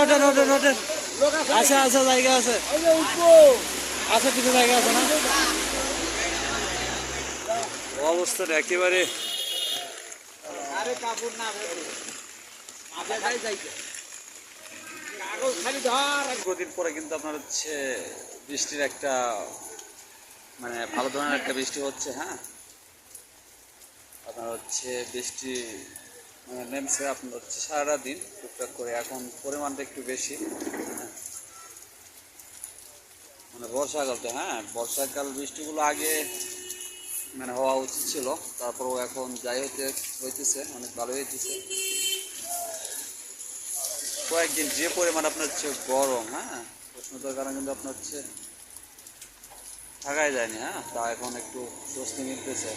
ওঠেন ওঠেন ওঠেন। আছে আছে জায়গা আছে, আছে কিছু জায়গা আছে না? অবস্থাটা একেবারে দীর্ঘদিন পরে কিন্তু আপনার হচ্ছে বৃষ্টির একটা মানে ভালো ধরনের একটা বৃষ্টি হচ্ছে। হ্যাঁ, আপনার হচ্ছে বৃষ্টি নেমছে আপনার হচ্ছে সারা দিন টুকটাক করে, এখন পরিমাণটা একটু বেশি। মানে বর্ষাকালটা, হ্যাঁ বর্ষাকাল বৃষ্টিগুলো আগে মানে হওয়া উচিত ছিল, তারপরেও এখন যাই হইতেছে অনেক ভালো হইতেছে। কয়েকদিন যে পরিমাণ আপনার হচ্ছে গরম, হ্যাঁ উষ্ণতার কারণে কিন্তু আপনার হচ্ছে থাকাই যায়নি। হ্যাঁ, তা এখন একটু স্বস্তি মিলতেছে।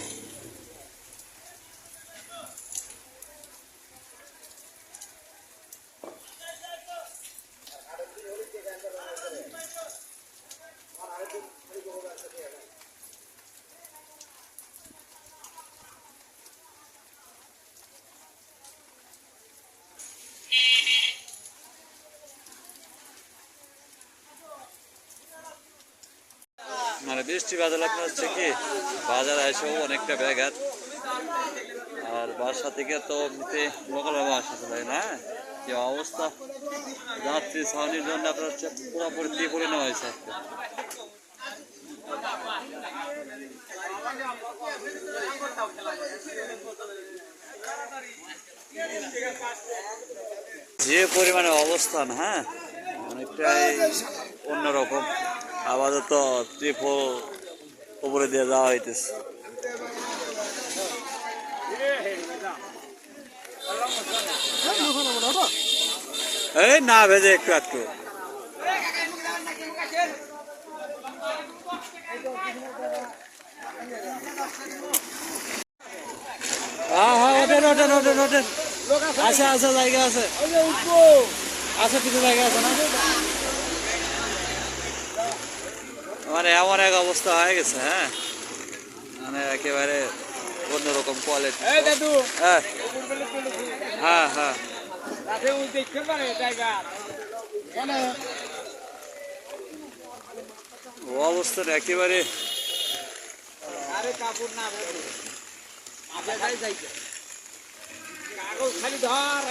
মানে বৃষ্টি বাদল আপনার হচ্ছে কি বাজারে এসেও অনেকটা ব্যাঘাত, আর বাসা থেকে তো এমনিতে লোকাল আসা যায় না। যে অবস্থা, যাত্রী ছাউনির জন্য আপনার হচ্ছে পুরোপুরি ত্রিপুরে নেওয়া হয়েছে আজকে। যে পরিমাণে অবস্থান, হ্যাঁ অনেকটাই অন্যরকম। আপাতত ত্রিপল উপরে দিয়ে যাওয়া হইতেছে। এই না ভেজে একটু একটু হ্যাঁ হ্যাঁ ওঠেন ওঠেন ওঠেন ওঠেন। আছে আছে জায়গা আছে, আছে কিছু জায়গা আছে না? মানে এমন এক অবস্থা হয়ে গেছে, হ্যাঁ মানে একেবারে অন্যরকম কোয়ালিটি। হ্যাঁ হ্যাঁ হ্যাঁ অবস্থাটা একেবারে কাগজ খালি ধর।